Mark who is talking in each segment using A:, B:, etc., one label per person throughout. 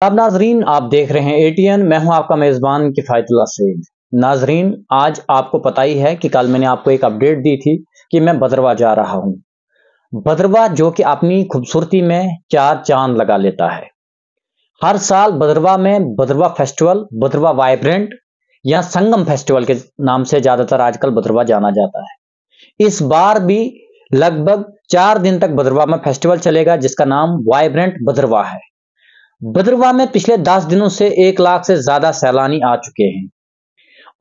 A: अब नाजरीन आप देख रहे हैं एटीएन। मैं हूं आपका मेजबान किफायतुल्लाह सईद। नाजरीन आज आपको पता ही है कि कल मैंने आपको एक अपडेट दी थी कि मैं भद्रवाह जा रहा हूं। भद्रवाह जो कि अपनी खूबसूरती में चार चांद लगा लेता है। हर साल भद्रवाह में भद्रवाह फेस्टिवल, भद्रवाह वाइब्रेंट या संगम फेस्टिवल के नाम से ज्यादातर आजकल भद्रवाह जाना जाता है। इस बार भी लगभग 4 दिन तक भद्रवाह में फेस्टिवल चलेगा जिसका नाम वाइब्रेंट भद्रवाह है। भद्रवाह में पिछले 10 दिनों से 1 लाख से ज्यादा सैलानी आ चुके हैं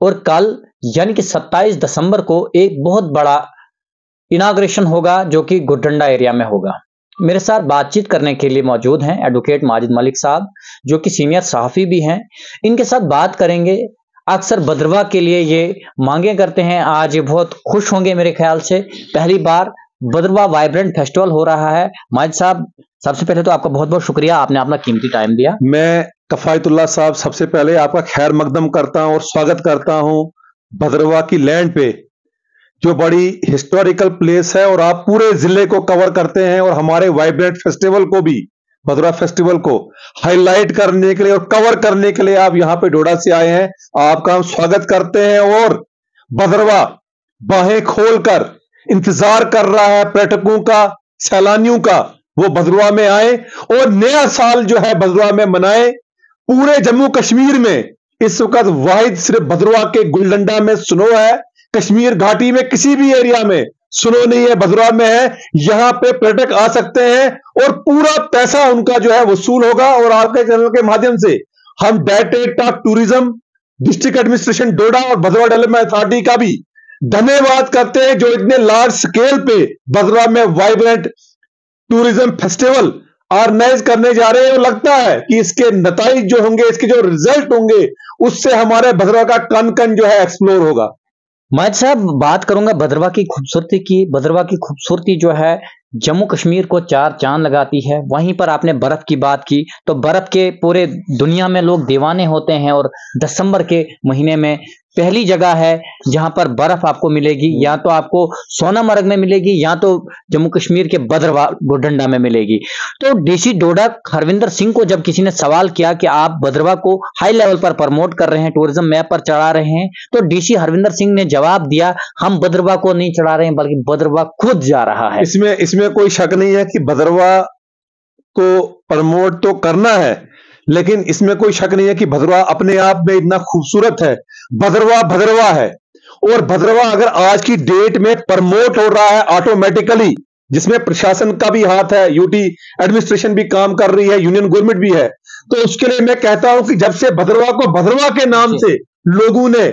A: और कल यानी कि 27 दिसंबर को एक बहुत बड़ा इनाग्रेशन होगा जो कि गुडडंडा एरिया में होगा। मेरे साथ बातचीत करने के लिए मौजूद हैं एडवोकेट माजिद मलिक साहब जो कि सीनियर सहाफी भी हैं। इनके साथ बात करेंगे। अक्सर भद्रवाह के लिए ये मांगे करते हैं, आज ये बहुत खुश होंगे मेरे ख्याल से। पहली बार भद्रवाह वाइब्रेंट फेस्टिवल हो रहा है। माजिद साहब, सबसे पहले तो आपका बहुत बहुत शुक्रिया, आपने अपना कीमती टाइम दिया।
B: मैं कफायतुल्लाह साहब सबसे पहले आपका खैर मकदम करता हूं और स्वागत करता हूं भद्रवाह की लैंड पे, जो बड़ी हिस्टोरिकल प्लेस है और आप पूरे जिले को कवर करते हैं और हमारे वाइब्रेंट फेस्टिवल को भी, भद्रवाह फेस्टिवल को हाईलाइट करने के लिए और कवर करने के लिए आप यहां पे डोडा से आए हैं। आपका हम स्वागत करते हैं और भद्रवाह बाहें खोलकर इंतजार कर रहा है पर्यटकों का, सैलानियों का। वो भद्रवाह में आए और नया साल जो है भद्रवाह में मनाए। पूरे जम्मू कश्मीर में इस वक्त वाहिद सिर्फ भद्रवाह के गुलडंडा में स्नो है। कश्मीर घाटी में किसी भी एरिया में स्नो नहीं है, भद्रवाह में है। यहां पे पर्यटक आ सकते हैं और पूरा पैसा उनका जो है वसूल होगा। और आपके चैनल के माध्यम से हम directorate of tourism, district administration Doda और भद्रवाह डेवलपमेंट अथॉरिटी का भी धन्यवाद करते हैं जो इतने लार्ज स्केल पे भद्रवाह में वाइब्रेंट टूरिज्म फेस्टिवल ऑर्गेनाइज करने जा रहे हैं। और लगता है कि इसके नताइज जो होंगे, इसके जो रिजल्ट होंगे, उससे हमारे भद्रवाह का कन कन जो है एक्सप्लोर होगा।
A: माजिद साहब, बात करूंगा भद्रवाह की खूबसूरती की। भद्रवाह की खूबसूरती जो है जम्मू कश्मीर को चार चांद लगाती है। वहीं पर आपने बर्फ की बात की तो बर्फ के पूरे दुनिया में लोग दीवाने होते हैं और दिसंबर के महीने में पहली जगह है जहां पर बर्फ आपको मिलेगी, या तो आपको सोनामर्ग में मिलेगी या तो जम्मू कश्मीर के भद्रवाह गुडडंडा में मिलेगी। तो डीसी डोडा हरविंदर सिंह को जब किसी ने सवाल किया कि आप भद्रवाह को हाई लेवल पर प्रमोट कर रहे हैं, टूरिज्म मैप पर चढ़ा रहे हैं, तो डीसी हरविंदर सिंह ने जवाब दिया, हम भद्रवाह को नहीं चढ़ा रहे हैं बल्कि भद्रवाह खुद जा रहा है।
B: इसमें कोई शक नहीं है कि भद्रवाह को प्रमोट तो करना है, लेकिन इसमें कोई शक नहीं है कि भद्रवाह अपने आप में इतना खूबसूरत है। भद्रवाह भद्रवाह है और भद्रवाह अगर आज की डेट में प्रमोट हो रहा है ऑटोमेटिकली, जिसमें प्रशासन का भी हाथ है, यूटी एडमिनिस्ट्रेशन भी काम कर रही है, यूनियन गवर्नमेंट भी है, तो उसके लिए मैं कहता हूं कि जब से भद्रवाह को भद्रवाह के नाम से लोगों ने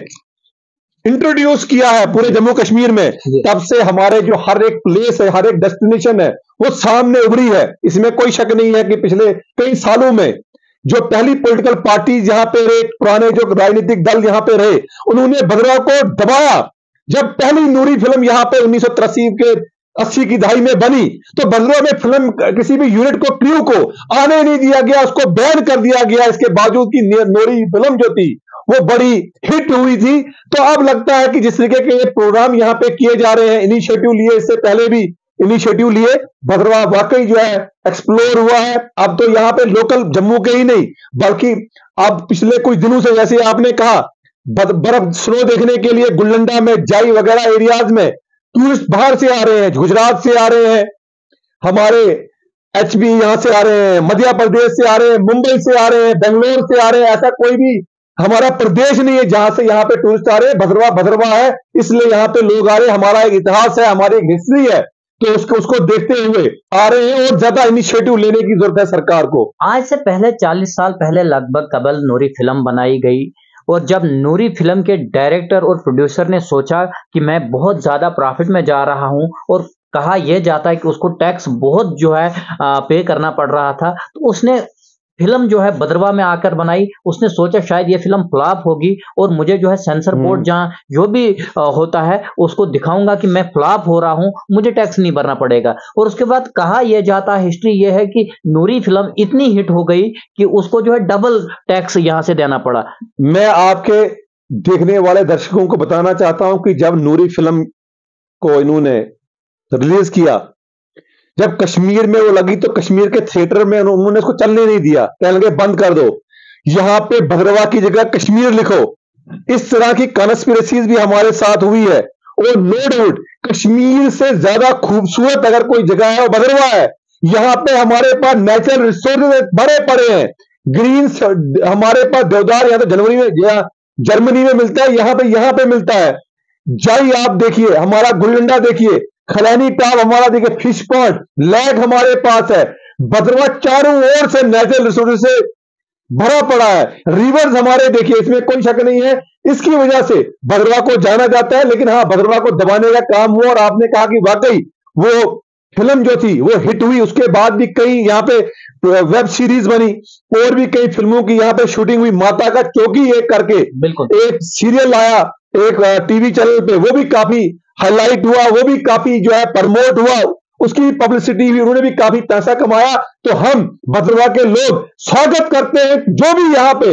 B: इंट्रोड्यूस किया है पूरे जम्मू कश्मीर में, तब से हमारे जो हर एक प्लेस है, हर एक डेस्टिनेशन है, वो सामने उभरी है। इसमें कोई शक नहीं है कि पिछले कई सालों में जो पहली पॉलिटिकल पार्टी यहां पे रहे, पुराने जो राजनीतिक दल यहां पे रहे, उन्होंने भद्रवाह को दबाया। जब पहली नूरी फिल्म यहां पे 1983 के 80 की दहाई में बनी, तो भद्रवाह में फिल्म किसी भी यूनिट को, क्रू को आने नहीं दिया गया, उसको बैन कर दिया गया। इसके बावजूद की नूरी फिल्म जो थी वो बड़ी हिट हुई थी। तो अब लगता है कि जिस तरीके के ये प्रोग्राम यहां पे किए जा रहे हैं, इनिशिएटिव लिए, इससे पहले भी इनिशिएटिव लिए, भद्रवाह वाकई जो है एक्सप्लोर हुआ है। अब तो यहां पे लोकल जम्मू के ही नहीं बल्कि अब पिछले कुछ दिनों से, जैसे आपने कहा, बर्फ स्नो देखने के लिए गुलडंडा में, जाई वगैरह एरियाज में टूरिस्ट बाहर से आ रहे हैं, गुजरात से आ रहे हैं, हमारे एचबी यहां से आ रहे हैं, मध्य प्रदेश से आ रहे हैं, मुंबई से आ रहे हैं, बेंगलोर से आ रहे हैं। ऐसा कोई भी हमारा प्रदेश नहीं है जहां से यहाँ पे टूरिस्ट आ रहे हैं। भद्रवाह भद्रवाह है, इसलिए यहाँ पे लोग आ रहे हैं। हमारा एक इतिहास है, हमारी एक हिस्ट्री है, तो उसको देखते हुए आ रहे हैं और ज्यादा इनिशिएटिव लेने की जरूरत है सरकार को।
A: आज से पहले 40 साल पहले लगभग कबल नूरी फिल्म बनाई गई और जब नूरी फिल्म के डायरेक्टर और प्रोड्यूसर ने सोचा कि मैं बहुत ज्यादा प्रॉफिट में जा रहा हूं, और कहा यह जाता है कि उसको टैक्स बहुत जो है पे करना पड़ रहा था, तो उसने फिल्म जो है भद्रवाह में आकर बनाई। उसने सोचा शायद ये फिल्म फ्लॉप होगी और मुझे जो है सेंसर बोर्ड जहां जो भी होता है उसको दिखाऊंगा कि मैं फ्लॉप हो रहा हूं, मुझे टैक्स नहीं भरना पड़ेगा। और उसके बाद कहा यह जाता, हिस्ट्री ये है कि नूरी फिल्म इतनी हिट हो गई कि उसको जो है डबल टैक्स यहां से देना पड़ा।
B: मैं आपके देखने वाले दर्शकों को बताना चाहता हूं कि जब नूरी फिल्म को इन्होंने रिलीज किया, जब कश्मीर में वो लगी तो कश्मीर के थिएटर में उन्होंने उसको चलने नहीं दिया, कहने लगे बंद कर दो, यहां पे भद्रवा की जगह कश्मीर लिखो। इस तरह की कॉन्स्पिरेसीज भी हमारे साथ हुई है। और नो डाउट कश्मीर से ज्यादा खूबसूरत अगर कोई जगह है वो भद्रवा है। यहां पे हमारे पास नेचुरल रिसोर्सेज भरे पड़े हैं, ग्रीन, हमारे पास देवदार यहाँ तो जनवरी में या जर्मनी में मिलता है, यहां पे मिलता है। जाई आप देखिए, हमारा गुलडंडा देखिए, खलैनी टाप हमारा देखिए, फिश पॉन्ड, लेक हमारे पास है। भद्रवा चारों ओर से नेचुरल रिसोर्सेज से भरा पड़ा है। रिवर्स हमारे देखिए, इसमें कोई शक नहीं है। इसकी वजह से भद्रवा को जाना जाता है। लेकिन हाँ, भद्रवा को दबाने का काम हुआ। और आपने कहा कि वाकई वो फिल्म जो थी वो हिट हुई, उसके बाद भी कई यहाँ पे वेब सीरीज बनी और भी कई फिल्मों की यहाँ पे शूटिंग हुई। माता का चौकी एक करके
A: बिल्कुल
B: एक सीरियल आया एक टीवी चैनल पे, वो भी काफी हाईलाइट हुआ, वो भी काफी जो है प्रमोट हुआ, उसकी भी पब्लिसिटी हुई, उन्होंने भी काफी पैसा कमाया। तो हम भद्रवा के लोग स्वागत करते हैं, जो भी यहाँ पे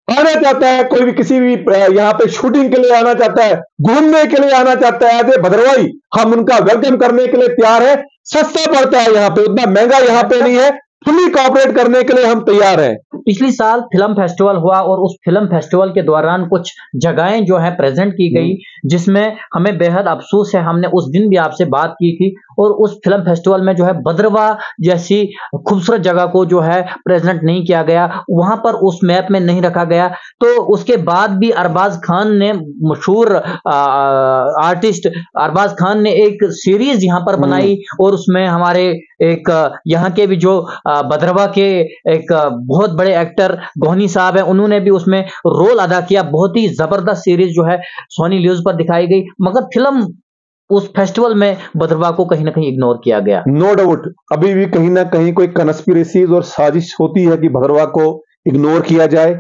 B: आना चाहता है, कोई भी किसी भी यहाँ पे शूटिंग के लिए आना चाहता है, घूमने के लिए आना चाहता है, एज ए भद्रवाई हम उनका वेलकम करने के लिए तैयार है। सस्ता पड़ता है यहाँ पे, उतना महंगा यहाँ पे नहीं है, फुली कॉपरेट करने के लिए हम तैयार हैं।
A: पिछली साल फिल्म फेस्टिवल हुआ और उस फिल्म फेस्टिवल के दौरान कुछ जगहें जो है प्रेजेंट की गई, जिसमें हमें बेहद अफसोस है। हमने उस दिन भी आपसे बात की थी और उस फिल्म फेस्टिवल में जो है भद्रवा जैसी खूबसूरत जगह को जो है प्रेजेंट नहीं किया गया, वहां पर उस मैप में नहीं रखा गया। तो उसके बाद भी अरबाज खान ने, मशहूर आर्टिस्ट अरबाज खान ने एक सीरीज यहाँ पर बनाई और उसमें हमारे एक यहाँ के भी जो भद्रवा के एक बहुत बड़े एक्टर गोहनी साहब हैं, उन्होंने भी उसमें रोल अदा किया। बहुत ही जबरदस्त सीरीज जो है सोनी न्यूज पर दिखाई गई, मगर फिल्म उस फेस्टिवल में भद्रवा को कहीं ना कहीं इग्नोर किया गया।
B: नो डाउट अभी भी कहीं ना कहीं कोई कॉन्स्पिरेसीज और साजिश होती है कि भद्रवा को इग्नोर किया जाए।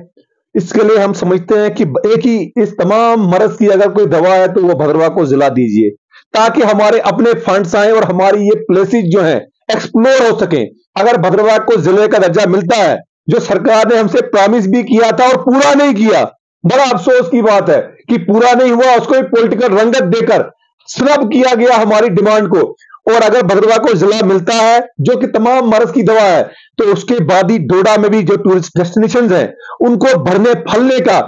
B: इसके लिए हम समझते हैं कि एक ही इस तमाम मर्ज की अगर कोई दवा है तो वो भद्रवा को जिला दीजिए, ताकि हमारे अपने फंड्स आए और हमारी ये प्लेसेस जो हैं एक्सप्लोर हो सके। अगर भद्रवा को जिले का दर्जा मिलता है, जो सरकार ने हमसे प्रॉमिस भी किया था और पूरा नहीं किया, बड़ा अफसोस की बात है कि पूरा नहीं हुआ, उसको भी पॉलिटिकल रंगत देकर स्नब किया गया हमारी डिमांड को। और अगर भद्रवा को जिला मिलता है जो कि तमाम मर्ज की दवा है, तो उसके बाद ही डोडा में भी जो टूरिस्ट डेस्टिनेशंस हैं उनको भरने फलने का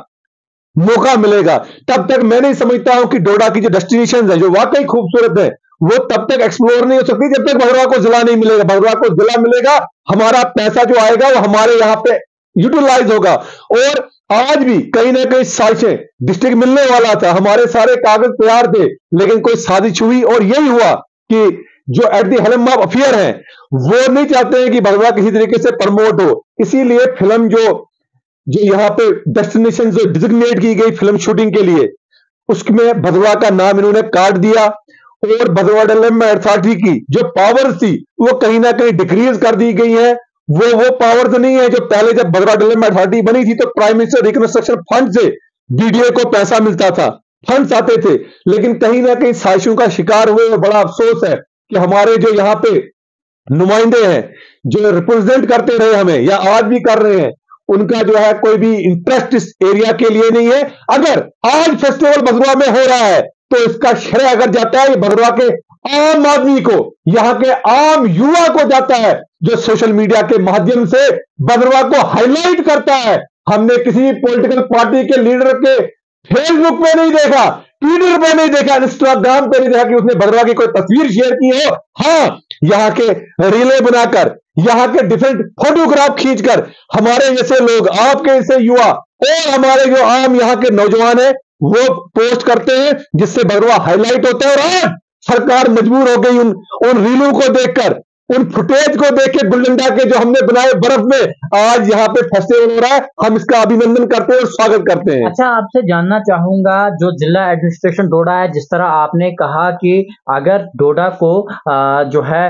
B: मौका मिलेगा। तब तक मैं नहीं समझता हूं कि डोडा की जो डेस्टिनेशंस है जो वाकई खूबसूरत है, वो तब तक एक्सप्लोर नहीं हो सकती जब तक भद्रवा को जिला नहीं मिलेगा। भद्रवा को जिला मिलेगा, हमारा पैसा जो आएगा वो हमारे यहां पे यूटिलाइज होगा। और आज भी कहीं ना कहीं साजिशें, डिस्ट्रिक्ट मिलने वाला था, हमारे सारे कागज तैयार थे, लेकिन कोई साजिश हुई और यही हुआ कि जो एट द हेलम ऑफ अफेयर हैं वो नहीं चाहते हैं कि भद्रवा किसी तरीके से प्रमोट हो। इसीलिए फिल्म जो यहाँ पे डेस्टिनेशन जो डिजिग्नेट की गई फिल्म शूटिंग के लिए, उसमें भद्रवा का नाम इन्होंने काट दिया। और भद्रवा डेवलपमेंट अथॉरिटी की जो पावर्स थी वो कहीं ना कहीं डिक्रीज कर दी गई है। वो पावर्स नहीं है जो पहले जब भद्रवा डेवलपमेंट अथॉरिटी बनी थी तो प्राइम मिनिस्टर रिकंस्ट्रक्शन फंड से बीडीए को पैसा मिलता था, फंड्स आते थे। लेकिन कहीं ना कहीं साजिशों का शिकार हुए और बड़ा अफसोस है कि हमारे जो यहाँ पे नुमाइंदे हैं जो रिप्रेजेंट करते रहे हमें या आज भी कर रहे हैं, उनका जो है कोई भी इंटरेस्ट इस एरिया के लिए नहीं है। अगर आज फेस्टिवल भद्रवा में हो रहा है तो इसका श्रेय अगर जाता है भद्रवा के आम आदमी को, यहाँ के आम युवा को जाता है, जो सोशल मीडिया के माध्यम से भद्रवा को हाईलाइट करता है। हमने किसी पॉलिटिकल पार्टी के लीडर के फेसबुक पे नहीं देखा, ट्विटर पे नहीं देखा, इंस्टाग्राम पे नहीं देखा कि उसने भद्रवा की कोई तस्वीर शेयर की हो। हाँ, यहाँ के रिले बनाकर, यहाँ के डिफरेंट फोटोग्राफ खींचकर हमारे जैसे लोग, आपके जैसे युवा और हमारे जो आम यहाँ के नौजवान हैं वो पोस्ट करते हैं, जिससे भद्रवा हाईलाइट होता है। और आज सरकार मजबूर हो गई उन रीलों को देखकर, उन फुटेज को देख के, गुलडंडा के जो हमने बनाए बर्फ में, आज यहाँ पे फेस्टिवल हो रहा है। हम इसका अभिनंदन करते हैं और स्वागत करते हैं।
A: अच्छा, आपसे जानना चाहूंगा, जो जिला एडमिनिस्ट्रेशन डोडा है, जिस तरह आपने कहा कि अगर डोडा को जो है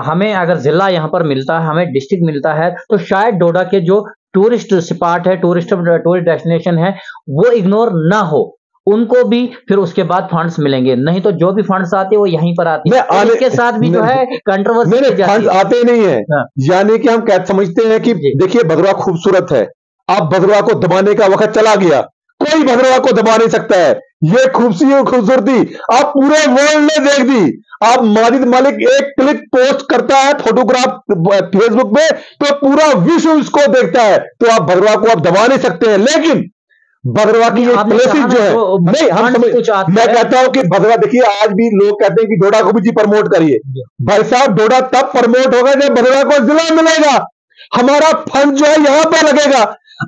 A: हमें अगर जिला यहाँ पर मिलता है, हमें डिस्ट्रिक्ट मिलता है, तो शायद डोडा के जो टूरिस्ट स्पॉट है, टूरिस्ट डेस्टिनेशन है, वो इग्नोर ना हो, उनको भी फिर उसके बाद फंड्स मिलेंगे। नहीं तो जो भी फंड्स आते हैं वो यहीं पर आते हैं। इसके साथ भी जो है कंट्रोवर्सी
B: फंड्स आते नहीं है। हाँ। यानी कि हम क्या समझते हैं कि देखिए भद्रवा खूबसूरत है, अब भद्रवा को दबाने का वक्त चला गया, कोई भद्रवा को दबा नहीं सकता है। ये खूबसूरती आप पूरे वर्ल्ड ने देख दी। अब माजिद मलिक एक क्लिक पोस्ट करता है फोटोग्राफ फेसबुक पे तो पूरा विश्व उसको देखता है, तो आप भद्रवा को आप दबा नहीं सकते हैं। लेकिन भद्रवा की ये प्लेसेस जो है, नहीं हम मैं कहता हूं कि भद्रवा, देखिए आज भी लोग कहते हैं कि डोडा को भी जी प्रमोट करिए। भाई साहब, डोडा तब प्रमोट होगा जब भद्रवा को जिला मिलेगा, हमारा फंड जो है यहां पर लगेगा।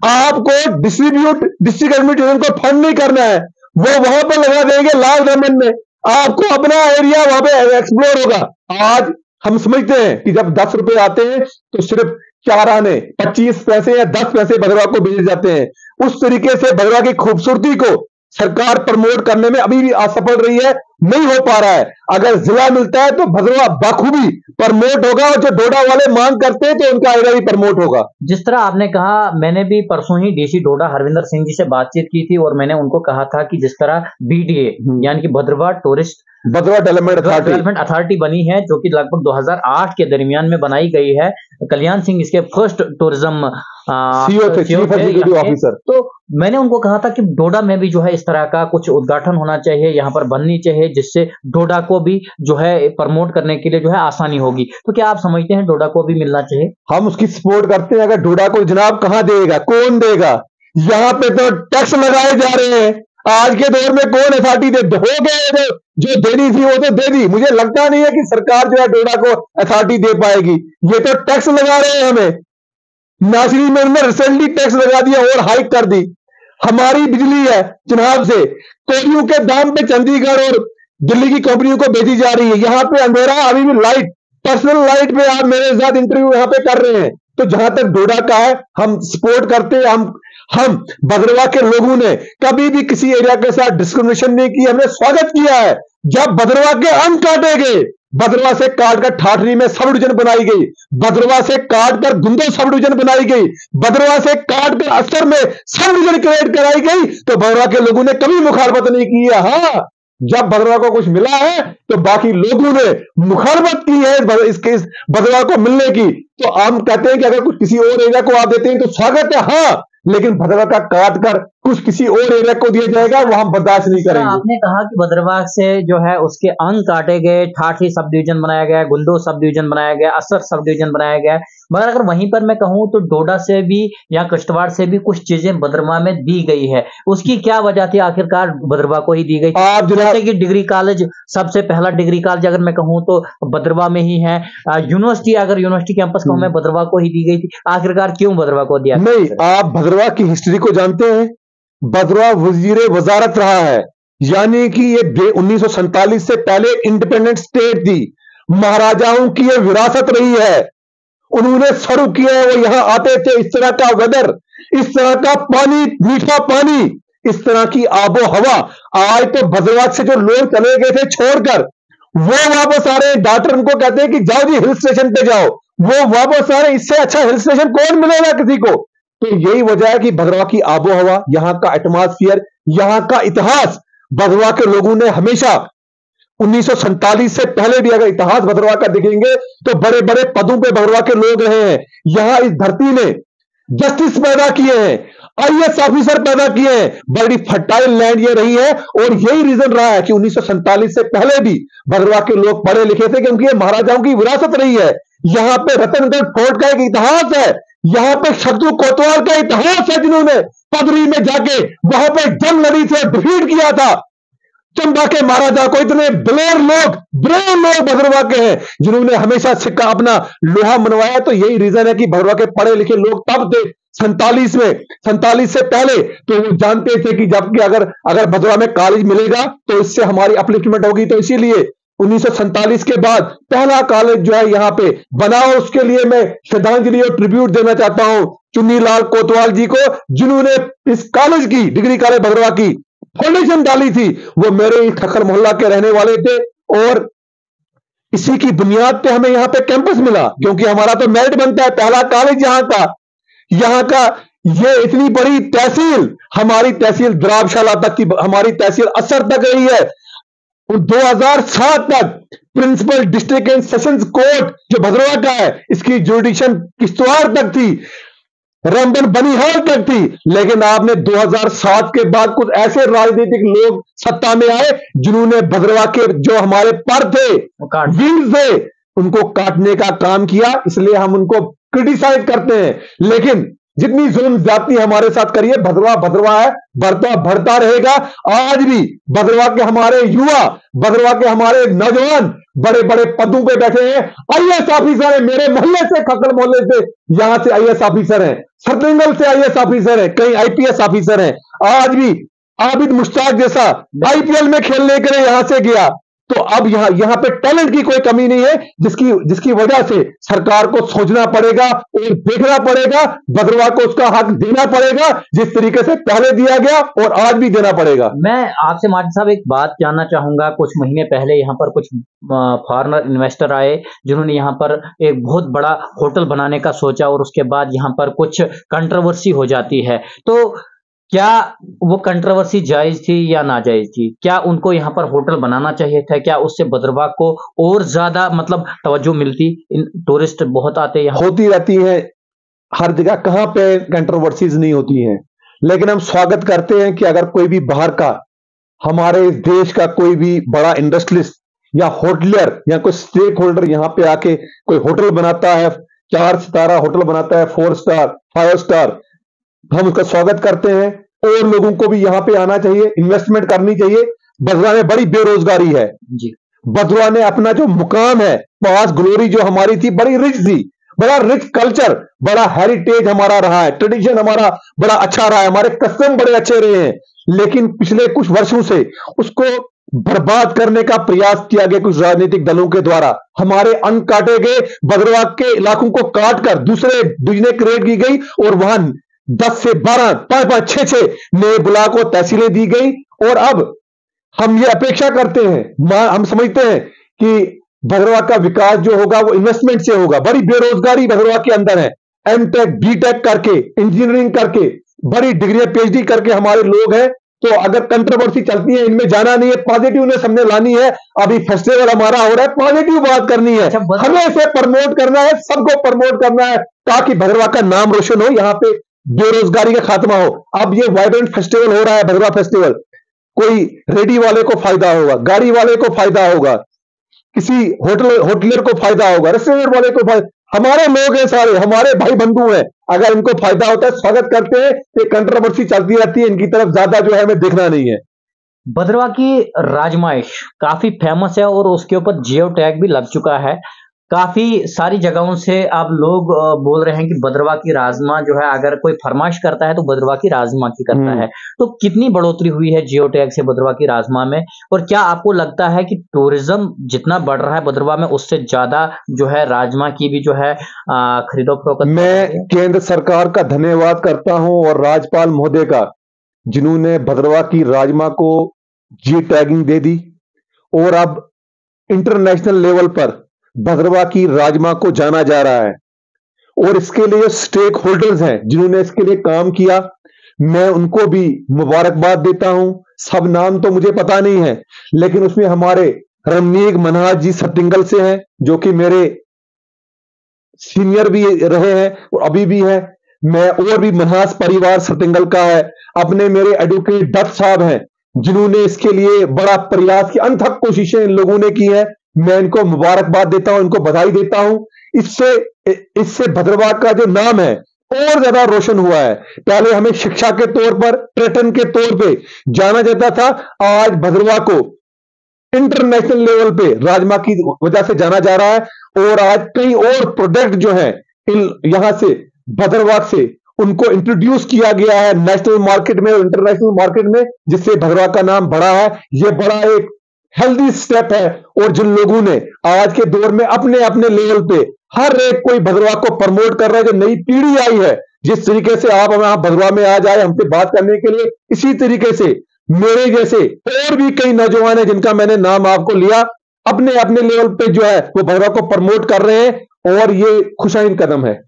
B: आपको डिस्ट्रिक्ट एडमिनिस्ट्रेशन को फंड नहीं करना है, वो वहां पर लगा देंगे लाल डायमंड में, आपको अपना एरिया वहां पे एक्सप्लोर होगा। आज हम समझते हैं कि जब 10 रुपए आते हैं तो सिर्फ 4 आने 25 पैसे या 10 पैसे भद्रवा को भेजे जाते हैं। उस तरीके से भद्रवा की खूबसूरती को सरकार प्रमोट करने में अभी भी असफल रही है, नहीं हो पा रहा है। अगर जिला मिलता है तो भद्रवा बखूबी प्रमोट होगा, और जो डोडा वाले मांग करते हैं तो उनका एरिया भी प्रमोट होगा।
A: जिस तरह आपने कहा, मैंने भी परसों ही डीसी डोडा हरविंदर सिंह जी से बातचीत की थी और मैंने उनको कहा था कि जिस तरह BDA यानी कि भद्रवा डेवलपमेंट अथॉरिटी बनी है, जो कि लगभग 2008 के दरमियान में बनाई गई है, कल्याण सिंह इसके फर्स्ट टूरिज्म ऑफिसर। तो मैंने उनको कहा था कि डोडा में भी जो है इस तरह का कुछ उद्घाटन होना चाहिए, यहाँ पर बननी चाहिए, जिससे डोडा को भी जो है प्रमोट करने के लिए जो है आसानी होगी। तो क्या आप समझते हैं डोडा को भी मिलना चाहिए? हम उसकी सपोर्ट करते हैं। अगर डोडा को जनाब कहां देगा, कौन देगा? यहाँ पे तो टैक्स लगाए जा रहे हैं। आज के दौर में कौन अथॉरिटी दे, हो गए जो देनी थी वो तो दे दी। मुझे लगता नहीं है कि सरकार जो है डोडा को अथॉरिटी दे पाएगी। ये तो टैक्स लगा रहे हैं हमें। नासिरी में उन्होंने रिसेंटली टैक्स लगा दिया और हाइक कर दी। हमारी बिजली है चुनाव से कोयलों के दाम पे चंडीगढ़ और दिल्ली की कंपनियों को बेची जा रही है। यहाँ पे अंधेरा, अभी भी लाइट, पर्सनल लाइट पे आप मेरे साथ इंटरव्यू यहाँ पे कर रहे हैं। तो जहां तक डोडा का है, हम सपोर्ट करते हैं। हम भद्रवा के लोगों ने कभी भी किसी एरिया के साथ डिस्क्रिमिनेशन नहीं की, हमने स्वागत किया है। जब भद्रवा के अंक काटे गए, भद्रवा से काटकर ठाठरी में सब डिवीजन बनाई गई, भद्रवा से काटकर गुंदो सब डिवीजन बनाई गई, भद्रवा से काटकर असर में सब डिवीजन क्रिएट कराई गई, तो भद्रवा के लोगों ने कभी मुखालफत नहीं की है। हाँ, जब भद्रवा को कुछ मिला है तो बाकी लोगों ने मुखालफत की है इसके भद्रवा को मिलने की। तो हम कहते हैं कि अगर कुछ किसी और एरिया को आप देते हैं तो स्वागत है, हाँ, लेकिन भद्रवा का काट कर कुछ किसी और एरिया को दिया जाएगा, वो हम बर्दाश्त नहीं करेंगे। आपने कहा कि भद्रवा से जो है उसके अंग काटे गए, ठाठी सब डिवीजन बनाया गया, गुंडो सब डिवीजन बनाया गया, असर सब डिवीजन बनाया गया, मगर अगर वहीं पर मैं कहूं तो डोडा से भी या किश्तवाड़ से भी कुछ चीजें भद्रवा में दी गई है। उसकी क्या वजह थी? आखिरकार भद्रवा को ही दी गई। आप जैसे कि डिग्री कॉलेज, सबसे पहला डिग्री कॉलेज अगर मैं कहूं तो भद्रवा में ही है। यूनिवर्सिटी, अगर यूनिवर्सिटी कैंपस कहूं मैं, भद्रवा को ही दी गई थी। आखिरकार क्यों भद्रवा को दिया? नहीं, आप भद्रवा की हिस्ट्री को जानते हैं। भद्रवा वजीरे वजारत रहा है, यानी कि ये 1947 से पहले इंडिपेंडेंट स्टेट थी। महाराजाओं की ये विरासत रही है, उन्होंने शुरू किया है। वो यहां आते थे, इस तरह का वेदर, इस तरह का पानी, मीठा पानी, इस तरह की आबो हवा। आज तो भद्रवा से जो लोग चले गए थे छोड़कर, वो वापस आ रहे हैं। डॉक्टर उनको कहते हैं कि जाओ जी हिल स्टेशन पे जाओ, वो वापस आ रहे हैं। इससे अच्छा हिल स्टेशन कौन मिलेगा किसी को? तो यही वजह है कि भद्रवा की आबो हवा, यहां का एटमॉस्फेयर, यहां का इतिहास, भद्रवा के लोगों ने हमेशा 1947 से पहले भी अगर इतिहास भद्रवा का देखेंगे तो बड़े बड़े पदों पे भद्रवा के लोग रहे हैं। यहां इस धरती ने जस्टिस पैदा किए हैं, IAS ऑफिसर पैदा किए हैं, बड़ी फर्टाइल लैंड ये रही है। और यही रीजन रहा है कि 1947 से पहले भी भद्रवा के लोग पढ़े लिखे थे, क्योंकि ये महाराजाओं की विरासत रही है। यहां पे रतनगढ़ फोर्ट का एक इतिहास है, यहां पे शत्रु कोतवाल का इतिहास है, जिन्होंने पदरी में जाके वहां पे जंग लड़ी थी, डिफीट किया था चंबा के महाराजा को। इतने ब्रेव लोग भद्रवा के हैं, जिन्होंने हमेशा सिक्का अपना लोहा मनवाया। तो यही रीजन है कि भद्रवा के पढ़े लिखे लोग तब थे 47 से पहले, तो वो जानते थे कि जबकि अगर भद्रवा में कॉलेज मिलेगा तो इससे हमारी अपलिफ्टमेंट होगी। तो इसीलिए 1947 के बाद पहला कॉलेज जो है यहाँ पे बना। उसके लिए मैं श्रद्धांजलि और ट्रिब्यूट देना चाहता हूं चुन्नीलाल कोतवाल जी को, जिन्होंने इस कॉलेज की, डिग्री कॉलेज भद्रवा की फाउंडेशन डाली थी। वो मेरे ही खखर मोहल्ला के रहने वाले थे और इसी की बुनियाद पे हमें यहाँ पे कैंपस मिला, क्योंकि हमारा तो मेरिट बनता है। पहला कॉलेज यहाँ का ये इतनी बड़ी तहसील, हमारी तहसील द्राबशाला तक की, हमारी तहसील असर तक रही है। 2007 तक principal district and sessions court जो भद्रवा का है, इसकी जुडिशन किश्तवाड़ तक थी।
B: रामबन बनिहाल तक थी, लेकिन आपने 2007 के बाद कुछ ऐसे राजनीतिक लोग सत्ता में आए जिन्होंने भद्रवाह के जो हमारे पर थे, वीर थे, उनको काटने का काम किया। इसलिए हम उनको क्रिटिसाइज करते हैं, लेकिन जितनी जुल्म जाती हमारे साथ करिए, भद्रवाह भद्रवाह है, बढ़ता बढ़ता रहेगा। आज भी भद्रवाह के हमारे युवा, भद्रवाह के हमारे नौजवान बड़े बड़े पदों पे बैठे हैं। आईएएस ऑफिसर है, मेरे मोहल्ले से, खक्कड़ मोहल्ले से, यहां से आईएएस ऑफिसर हैं, सरतिंगल से आईएएस ऑफिसर है, कई आईपीएस ऑफिसर हैं। आज भी आबिद मुश्ताक जैसा आईपीएल में खेलने के लिए यहां से गया। तो अब यहां पे टैलेंट की कोई कमी नहीं है, जिसकी वजह से सरकार को सोचना पड़ेगा और देखना पड़ेगा, भद्रवाह को उसका हक देना पड़ेगा, जिस तरीके से पहले दिया गया और आज भी देना पड़ेगा।
A: मैं आपसे माजिद साहब एक बात जानना चाहूंगा। कुछ महीने पहले यहाँ पर कुछ फॉरेनर इन्वेस्टर आए जिन्होंने यहाँ पर एक बहुत बड़ा होटल बनाने का सोचा और उसके बाद यहाँ पर कुछ कंट्रोवर्सी हो जाती है। तो क्या वो कंट्रोवर्सी जायज थी या नाजायज थी? क्या उनको यहाँ पर होटल बनाना चाहिए था? क्या उससे भद्रवाह को और ज्यादा मतलब तवज्जो मिलती? टूरिस्ट बहुत आते हैं,
B: होती रहती है हर जगह, कहां पे कंट्रोवर्सीज नहीं होती हैं। लेकिन हम स्वागत करते हैं कि अगर कोई भी बाहर का, हमारे देश का कोई भी बड़ा इंडस्ट्रियलिस्ट या होटलियर या कोई स्टेक होल्डर यहां पे आके कोई होटल बनाता है, 4 सितारा होटल बनाता है, 4 स्टार, 5 स्टार, हम उसका स्वागत करते हैं। और लोगों को भी यहां पे आना चाहिए, इन्वेस्टमेंट करनी चाहिए। भद्रवाह में बड़ी बेरोजगारी है
A: जी।
B: भद्रवाह ने अपना जो मुकाम है, पास ग्लोरी जो हमारी थी, बड़ी रिच थी, बड़ा रिच कल्चर, बड़ा हेरिटेज हमारा रहा है, ट्रेडिशन हमारा बड़ा अच्छा रहा है, हमारे कस्टम बड़े अच्छे रहे हैं। लेकिन पिछले कुछ वर्षों से उसको बर्बाद करने का प्रयास किया गया कुछ राजनीतिक दलों के द्वारा। हमारे अन्न काटे गए, भद्रवाह के इलाकों को काटकर दूसरे डिवीजन क्रिएट की गई और वहां 10 से 12, 5-5, 6-6 नए ब्लॉक को तहसीलें दी गई। और अब हम ये अपेक्षा करते हैं, हम समझते हैं कि भद्रवाह का विकास जो होगा वो इन्वेस्टमेंट से होगा। बड़ी बेरोजगारी भद्रवाह के अंदर है, एमटेक बीटेक करके, इंजीनियरिंग करके, बड़ी डिग्रियां पीएचडी करके हमारे लोग हैं। तो अगर कंट्रोवर्सी चलती है, इनमें जाना नहीं है, पॉजिटिवनेस हमने लानी है। अभी फेस्टिवल हमारा हो रहा है, पॉजिटिव बात करनी है, हमें इसे प्रमोट करना है, सबको प्रमोट करना है, ताकि भद्रवाह का नाम रोशन हो, यहाँ पे बेरोजगारी का खात्मा हो। अब ये वाइब्रेंट फेस्टिवल हो रहा है, भद्रवाह फेस्टिवल, कोई रेडी वाले को फायदा होगा, गाड़ी वाले को फायदा होगा, किसी होटलियर को फायदा होगा, रेस्टोरेंट वाले को फायदा, हमारे लोग हैं सारे, हमारे भाई बंधु हैं। अगर इनको फायदा होता है, स्वागत करते हैं। ये कंट्रोवर्सी चलती रहती है, इनकी तरफ ज्यादा जो है हमें देखना नहीं है।
A: भद्रवाह की राजमाइश काफी फेमस है और उसके ऊपर जियो टैग भी लग चुका है। काफी सारी जगहों से आप लोग बोल रहे हैं कि भद्रवाह की राजमा जो है, अगर कोई फरमाइश करता है तो भद्रवाह की राजमा की करता है। तो कितनी बढ़ोतरी हुई है जियो टैग से भद्रवाह की राजमा में? और क्या आपको लगता है कि टूरिज्म जितना बढ़ रहा है भद्रवाह में, उससे ज्यादा जो है राजमा की भी जो है खरीदो फरोख्त?
B: मैं केंद्र सरकार का धन्यवाद करता हूं और राज्यपाल महोदय का, जिन्होंने भद्रवाह की राजमा को जी टैगिंग दे दी और अब इंटरनेशनल लेवल पर भद्रवाह की राजमा को जाना जा रहा है। और इसके लिए स्टेक होल्डर्स हैं जिन्होंने इसके लिए काम किया, मैं उनको भी मुबारकबाद देता हूं। सब नाम तो मुझे पता नहीं है, लेकिन उसमें हमारे रमनीक मनहाज जी सतिंगल से हैं, जो कि मेरे सीनियर भी रहे हैं और अभी भी हैं। मैं और भी मनहास परिवार सतिंगल का है, अपने मेरे एडवोकेट दत्त साहब हैं, जिन्होंने इसके लिए बड़ा प्रयास की, अनथक कोशिशें इन लोगों ने की है। मैं इनको मुबारकबाद देता हूं, इनको बधाई देता हूं। इससे भद्रवाह का जो नाम है और ज्यादा रोशन हुआ है। पहले हमें शिक्षा के तौर पर, पर्यटन के तौर पे जाना जाता था, आज भद्रवाह को इंटरनेशनल लेवल पे राजमा की वजह से जाना जा रहा है। और आज कई और प्रोडक्ट जो हैं यहां से भद्रवाह से उनको इंट्रोड्यूस किया गया है नेशनल मार्केट में और इंटरनेशनल मार्केट में, जिससे भद्रवाह का नाम बढ़ा है। यह बड़ा एक हेल्दी स्टेप है। और जिन लोगों ने आज के दौर में अपने अपने लेवल पे हर एक कोई भद्रवाह को प्रमोट कर रहा है, जो नई पीढ़ी आई है, जिस तरीके से आप यहां भद्रवाह में आज आए हमसे बात करने के लिए, इसी तरीके से मेरे जैसे और भी कई नौजवान हैं जिनका मैंने नाम आपको लिया, अपने अपने लेवल पे जो है वो भद्रवाह को प्रमोट कर रहे हैं और ये खुशाइन कदम है।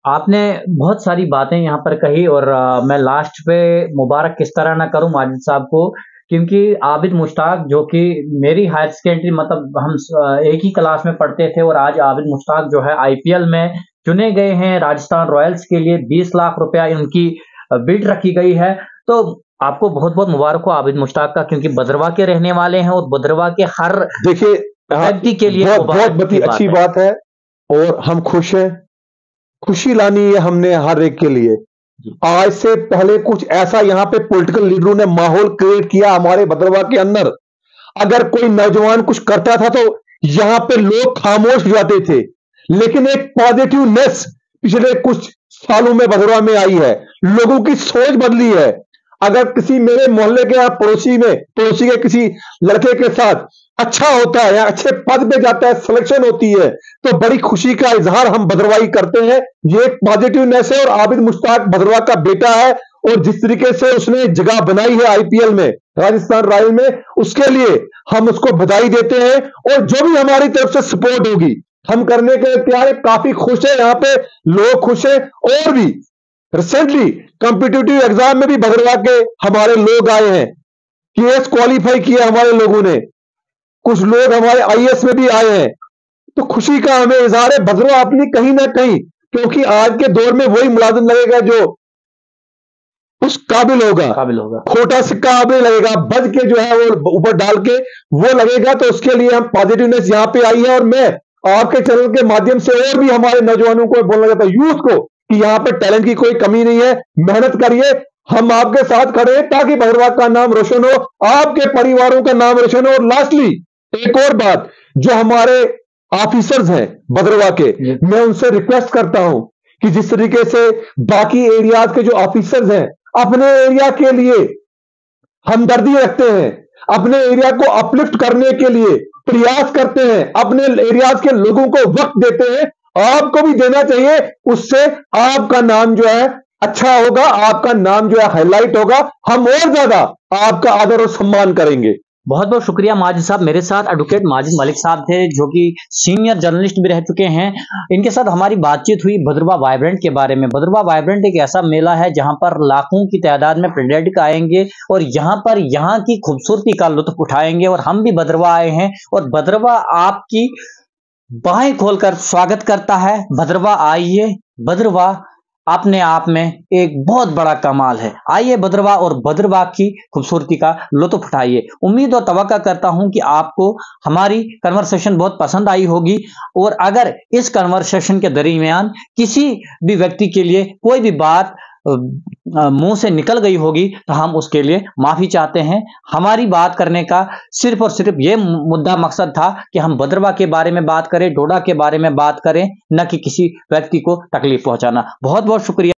A: आपने बहुत सारी बातें यहाँ पर कही और मैं लास्ट पे मुबारक किस तरह ना करूं माजिद साहब को, क्योंकि आबिद मुश्ताक जो कि मेरी हायर सेकेंडरी मतलब हम एक ही क्लास में पढ़ते थे और आज आबिद मुश्ताक जो है आईपीएल में चुने गए हैं राजस्थान रॉयल्स के लिए। 20 लाख रुपया इनकी बिड रखी गई है। तो आपको बहुत बहुत मुबारक हो आबिद मुश्ताक का, क्योंकि भद्रवा के रहने वाले हैं और भद्रवा के हर
B: देखिए
A: व्यक्ति के लिए
B: बहुत अच्छी बात है और हम खुश हैं। खुशी लानी है हमने हर एक के लिए। आज से पहले कुछ ऐसा यहाँ पे पॉलिटिकल लीडरों ने माहौल क्रिएट किया हमारे भद्रवा के अंदर। अगर कोई नौजवान कुछ करता था तो यहां पे लोग खामोश हो जाते थे, लेकिन एक पॉजिटिवनेस पिछले कुछ सालों में भद्रवा में आई है। लोगों की सोच बदली है। अगर किसी मेरे मोहल्ले के पड़ोसी के किसी लड़के के साथ अच्छा होता है या अच्छे पद पे जाता है, सिलेक्शन होती है, तो बड़ी खुशी का इजहार हम भद्रवाई करते हैं। ये एक पॉजिटिवनेस है और आबिद मुश्ताक भद्रवा का बेटा है और जिस तरीके से उसने जगह बनाई है आईपीएल में, राजस्थान रॉयल में, उसके लिए हम उसको बधाई देते हैं और जो भी हमारी तरफ से सपोर्ट होगी हम करने के लिए तैयार है। काफी खुश है, यहाँ पे लोग खुश है। और भी रिसेंटली कॉम्पिटिटिव एग्जाम में भी भद्रवा के हमारे लोग आए हैं, केएस क्वालिफाई किया हमारे लोगों ने, कुछ लोग हमारे आईएएस में भी आए हैं। तो खुशी का हमें इजहार है। भद्रवा अपनी कहीं ना कहीं, क्योंकि आज के दौर में वही मुलाजिम लगेगा जो उस काबिल होगा। खोटा सिक्का हमें लगेगा, बज के जो है वो ऊपर डाल के वो लगेगा। तो उसके लिए हम पॉजिटिवनेस यहाँ पे आई है और मैं आपके चैनल के माध्यम से और भी हमारे नौजवानों को बोलना चाहता हूं, यूथ को, कि यहाँ पे टैलेंट की कोई कमी नहीं है। मेहनत करिए, हम आपके साथ खड़े हैं ताकि भद्रवा का नाम रोशन हो, आपके परिवारों का नाम रोशन हो। और लास्टली एक और बात, जो हमारे ऑफिसर्स हैं भद्रवा के, मैं उनसे रिक्वेस्ट करता हूं कि जिस तरीके से बाकी एरियाज के जो ऑफिसर्स हैं अपने एरिया के लिए हमदर्दी रखते हैं, अपने एरिया को अपलिफ्ट करने के लिए प्रयास करते हैं, अपने एरियाज के लोगों को वक्त देते हैं, आपको भी देना चाहिए। उससे आपका नाम जो है अच्छा होगा, आपका नाम जो है हाईलाइट होगा, हम और ज्यादा आपका आदर और सम्मान करेंगे।
A: बहुत बहुत शुक्रिया माजिद साहब। मेरे साथ एडवोकेट माजिद मलिक साहब थे, जो कि सीनियर जर्नलिस्ट भी रह चुके हैं। इनके साथ हमारी बातचीत हुई भद्रवा वाइब्रेंट के बारे में। भद्रवा वाइब्रेंट एक ऐसा मेला है जहां पर लाखों की तादाद में पर्यटक आएंगे और यहां पर यहाँ की खूबसूरती का लुत्फ उठाएंगे। और हम भी भद्रवा आए हैं और भद्रवा आपकी बाहें खोलकर स्वागत करता है। भद्रवा आइए, भद्रवा अपने आप में एक बहुत बड़ा कमाल है। आइए भद्रवा और भद्रवा की खूबसूरती का लुत्फ उठाइए। उम्मीद और तवक्का करता हूं कि आपको हमारी कन्वर्सेशन बहुत पसंद आई होगी। और अगर इस कन्वर्सेशन के दरमियान किसी भी व्यक्ति के लिए कोई भी बात मुंह से निकल गई होगी तो हम उसके लिए माफी चाहते हैं। हमारी बात करने का सिर्फ और सिर्फ ये मुद्दा मकसद था कि हम भद्रवा के बारे में बात करें, डोडा के बारे में बात करें, न कि किसी व्यक्ति को तकलीफ पहुंचाना। बहुत बहुत शुक्रिया।